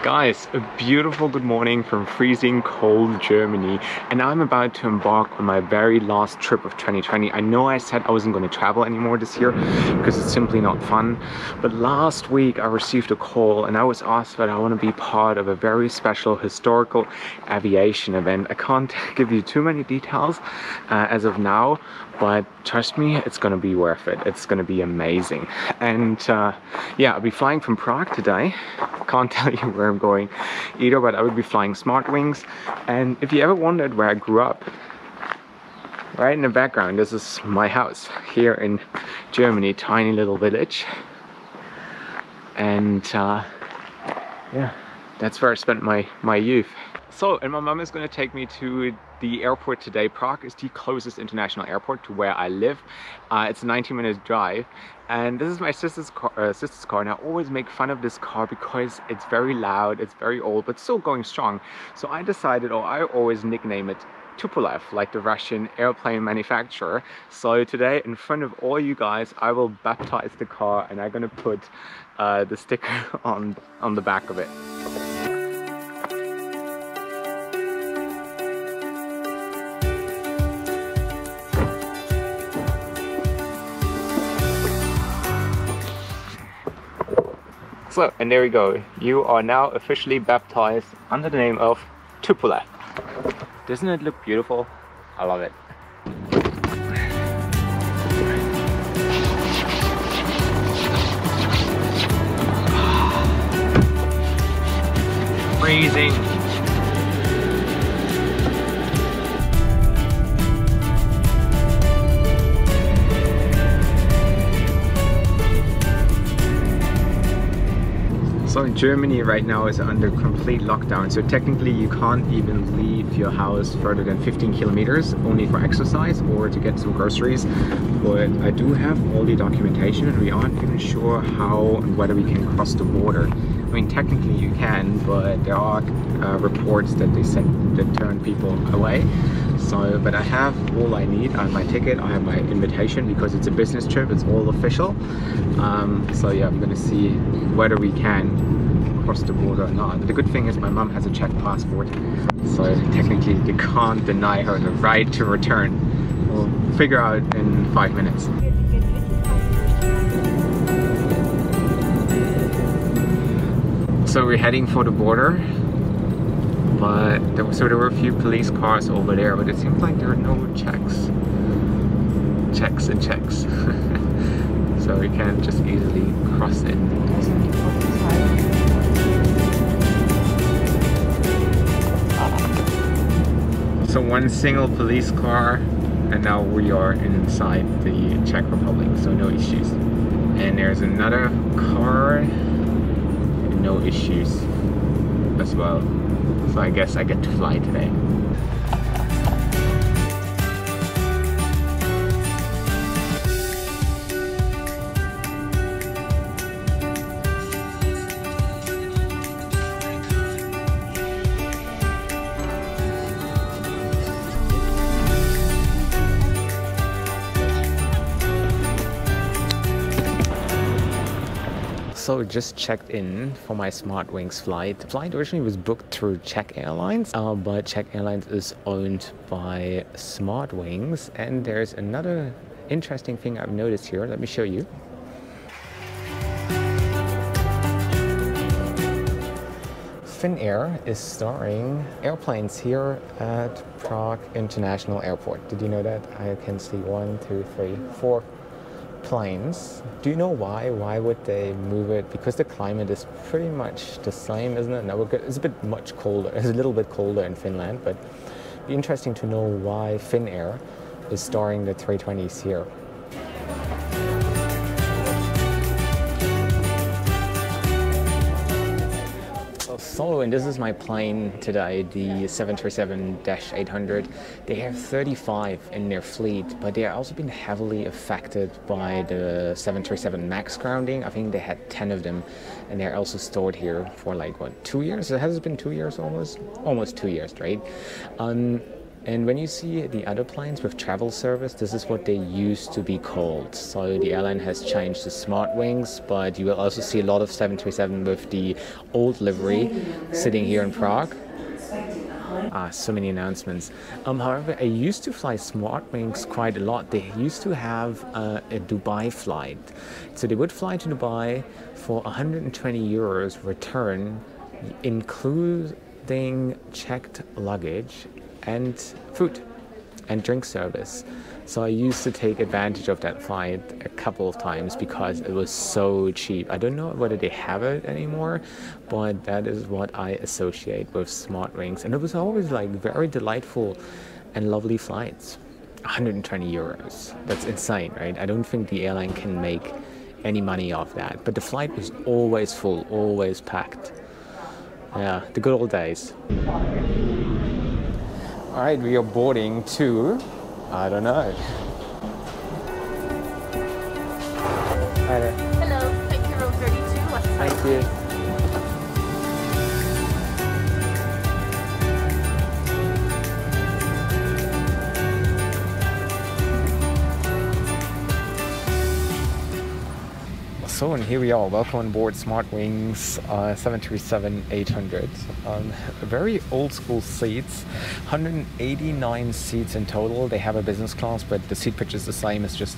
Guys, a beautiful good morning from freezing cold Germany, and I'm about to embark on my very last trip of 2020. I know I said I wasn't going to travel anymore this year because it's simply not fun, but last week I received a call and I was asked that I want to be part of a very special historical aviation event. I can't give you too many details as of now, but trust me, it's going to be worth it. It's going to be amazing. And yeah, I'll be flying from Prague today. Can't tell you where I'm going either, but I will be flying SmartWings. And if you ever wondered where I grew up, right in the background, this is my house here in Germany, tiny little village. And yeah, that's where I spent my youth. So, and my mom is going to take me to the airport today. Prague is the closest international airport to where I live. It's a 90-minute drive, and this is my sister's car, and I always make fun of this car because it's very loud, it's very old, but still going strong. So I decided, or I always nickname it Tupolev, like the Russian airplane manufacturer. So today, in front of all you guys, I will baptize the car, and I'm gonna put the sticker on the back of it. So, and there we go. You are now officially baptized under the name of Tupolev. Doesn't it look beautiful? I love it. Freezing. So Germany right now is under complete lockdown, so technically you can't even leave your house further than 15 kilometers, only for exercise or to get some groceries. But I do have all the documentation and we aren't even sure how and whether we can cross the border. I mean, technically you can, but there are reports that that turn people away. So, but I have all I need. I have my ticket, I have my invitation because it's a business trip, it's all official. So yeah, I'm gonna see whether we can cross the border or not. But the good thing is my mom has a Czech passport, so technically you can't deny her the right to return. We'll figure out in 5 minutes. So we're heading for the border, but there were a few police cars over there, but it seems like there are no Czechs and Czechs. So we can't just easily cross it. So one single police car, and now we are inside the Czech Republic, so no issues. And there's another car, no issues as well. So I guess I get to fly today. So just checked in for my SmartWings flight. The flight originally was booked through Czech Airlines, but Czech Airlines is owned by SmartWings. And there's another interesting thing I've noticed here. Let me show you. Finnair is storing airplanes here at Prague International Airport. Did you know that? I can see 1, 2, 3, 4 planes. Do you know why? Why would they move it? Because the climate is pretty much the same, isn't it? No, it's a bit much colder. It's a little bit colder in Finland, but it'd be interesting to know why Finnair is storing the 320s here. So, and this is my plane today, the 737-800. They have 35 in their fleet, but they have also been heavily affected by the 737 MAX grounding. I think they had 10 of them, and they're also stored here for like, what, 2 years? It has been 2 years almost? Almost 2 years, right? And when you see the other planes with travel service, this is what they used to be called. So the airline has changed to SmartWings, but you will also see a lot of 737 with the old livery sitting here in Prague. So many announcements. However, I used to fly SmartWings quite a lot. They used to have a Dubai flight. So they would fly to Dubai for 120 euros return, including checked luggage and food and drink service. So I used to take advantage of that flight a couple of times because it was so cheap. I don't know whether they have it anymore, but that is what I associate with SmartWings. And it was always like very delightful and lovely flights. 120 euros. That's insane, right? I don't think the airline can make any money off that. But the flight was always full, always packed. Yeah, the good old days. All right, we are boarding to, I don't know. Hi there. Hello, thank you, row 32. Thank you. So, and here we are. Welcome on board SmartWings 737-800. Very old school seats, 189 seats in total. They have a business class, but the seat pitch is the same. It's just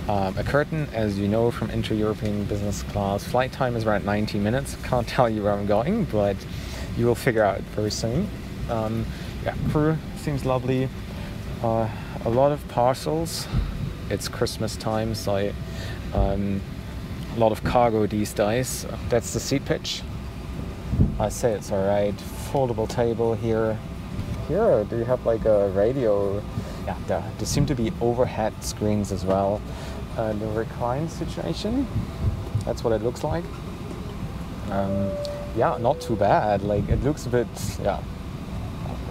a curtain, as you know, from inter-European business class. Flight time is around 90 minutes. Can't tell you where I'm going, but you will figure out very soon. Yeah, crew seems lovely. A lot of parcels. It's Christmas time, so a lot of cargo these days. That's the seat pitch. I say it's alright. Foldable table here. Here, do you have like a radio? Yeah, there seem to be overhead screens as well. The recline situation, that's what it looks like. Yeah, not too bad. Like, it looks a bit, yeah,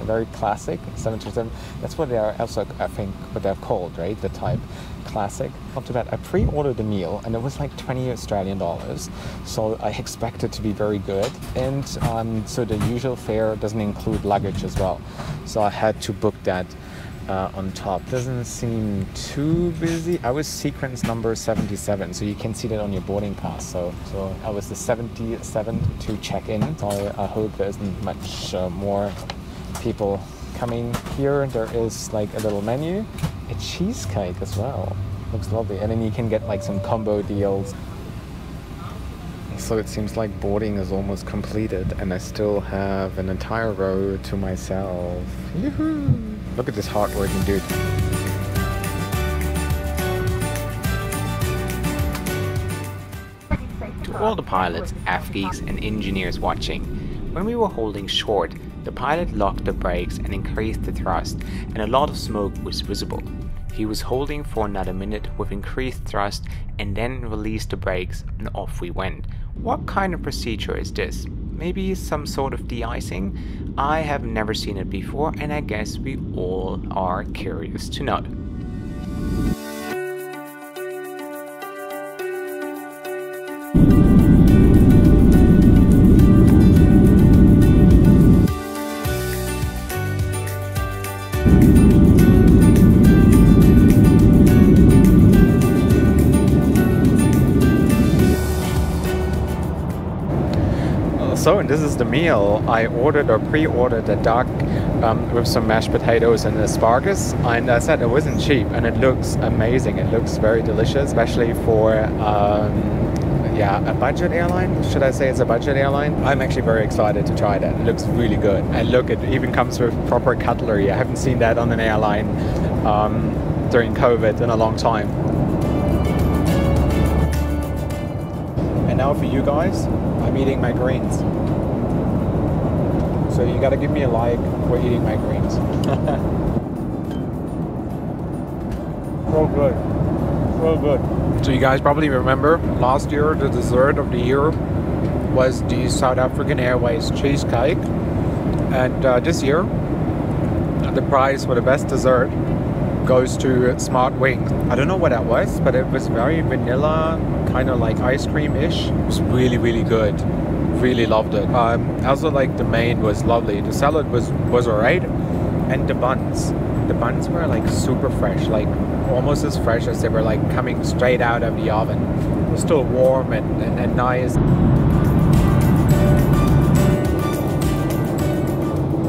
very classic. 737. That's what they are also, I think, what they're called, right? The type. Classic. Not too bad. I pre-ordered the meal and it was like 20 Australian dollars, so I expect it to be very good. And so the usual fare doesn't include luggage as well, so I had to book that on top. Doesn't seem too busy. I was sequence number 77, so you can see that on your boarding pass. So I was the 77th to check in, so I hope there isn't much more people coming here. There is like a little menu, a cheesecake as well. Looks lovely. And then you can get like some combo deals. So it seems like boarding is almost completed and I still have an entire row to myself. Yoo-hoo! Look at this hardworking dude. To all the pilots, AFGs and engineers watching, when we were holding short, the pilot locked the brakes and increased the thrust, and a lot of smoke was visible. He was holding for another minute with increased thrust and then released the brakes and off we went. What kind of procedure is this? Maybe some sort of de-icing? I have never seen it before and I guess we all are curious to know. So, and this is the meal. I ordered or pre-ordered a duck with some mashed potatoes and asparagus, and I said it wasn't cheap and it looks amazing. It looks very delicious, especially for yeah, a budget airline. Should I say it's a budget airline? I'm actually very excited to try that. It looks really good. And look, it even comes with proper cutlery. I haven't seen that on an airline during COVID in a long time. And now for you guys, I'm eating my greens. So you gotta give me a like for eating my greens. So good. So good. So you guys probably remember last year the dessert of the year was the South African Airways cheesecake. And this year the prize for the best dessert goes to SmartWings. I don't know what that was, but it was very vanilla, kind of like ice cream-ish. It was really, really good. Really loved it. Also, like, the main was lovely. The salad was alright, and the buns The buns were like super fresh, like almost as fresh as they were like coming straight out of the oven. It was still warm and nice.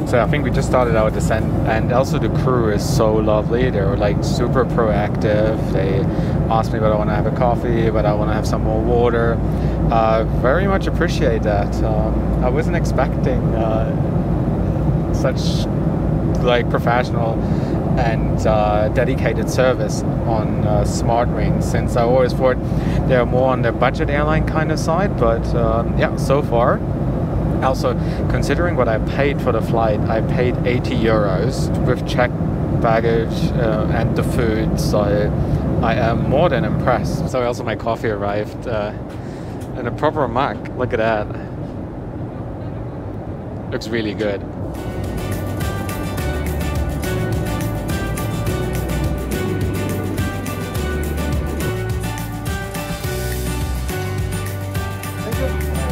So I think we just started our descent, and also the crew is so lovely. They were like super proactive. They asked me whether I want to have a coffee, whether I want to have some more water. Very much appreciate that. I wasn't expecting such like professional and dedicated service on SmartWings, since I always thought they're more on the budget airline kind of side, but yeah, so far. Also, considering what I paid for the flight, I paid 80 euros with Czech baggage and the food, so I am more than impressed. So also my coffee arrived in a proper mug. Look at that. Looks really good.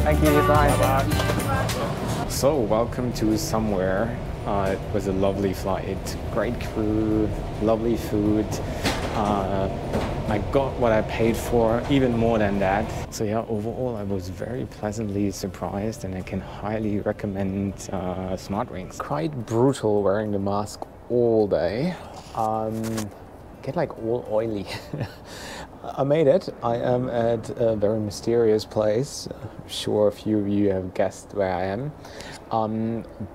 Thank you. Bye. Bye. So, welcome to somewhere. It was a lovely flight, great crew, lovely food. I got what I paid for, even more than that. So yeah, overall I was very pleasantly surprised, and I can highly recommend SmartWings. Quite brutal wearing the mask all day. Get like all oily. I made it. I am at a very mysterious place. I'm sure a few of you have guessed where I am.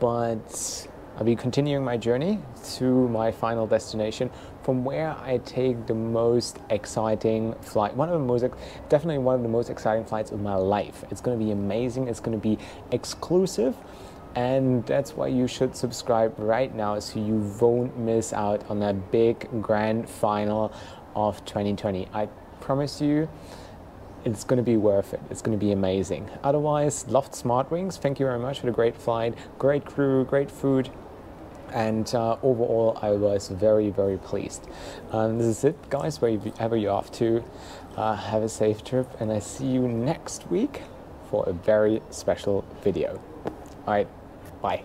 But I'll be continuing my journey to my final destination, from where I take the most exciting flight. Definitely one of the most exciting flights of my life. It's going to be amazing. It's going to be exclusive. And that's why you should subscribe right now, so you won't miss out on that big grand final of 2020. I promise you, it's going to be worth it. It's going to be amazing. Otherwise, loved SmartWings. Thank you very much for the great flight, great crew, great food. And overall, I was very, very pleased. This is it, guys. Wherever you're off to, have a safe trip. And I see you next week for a very special video. All right, bye.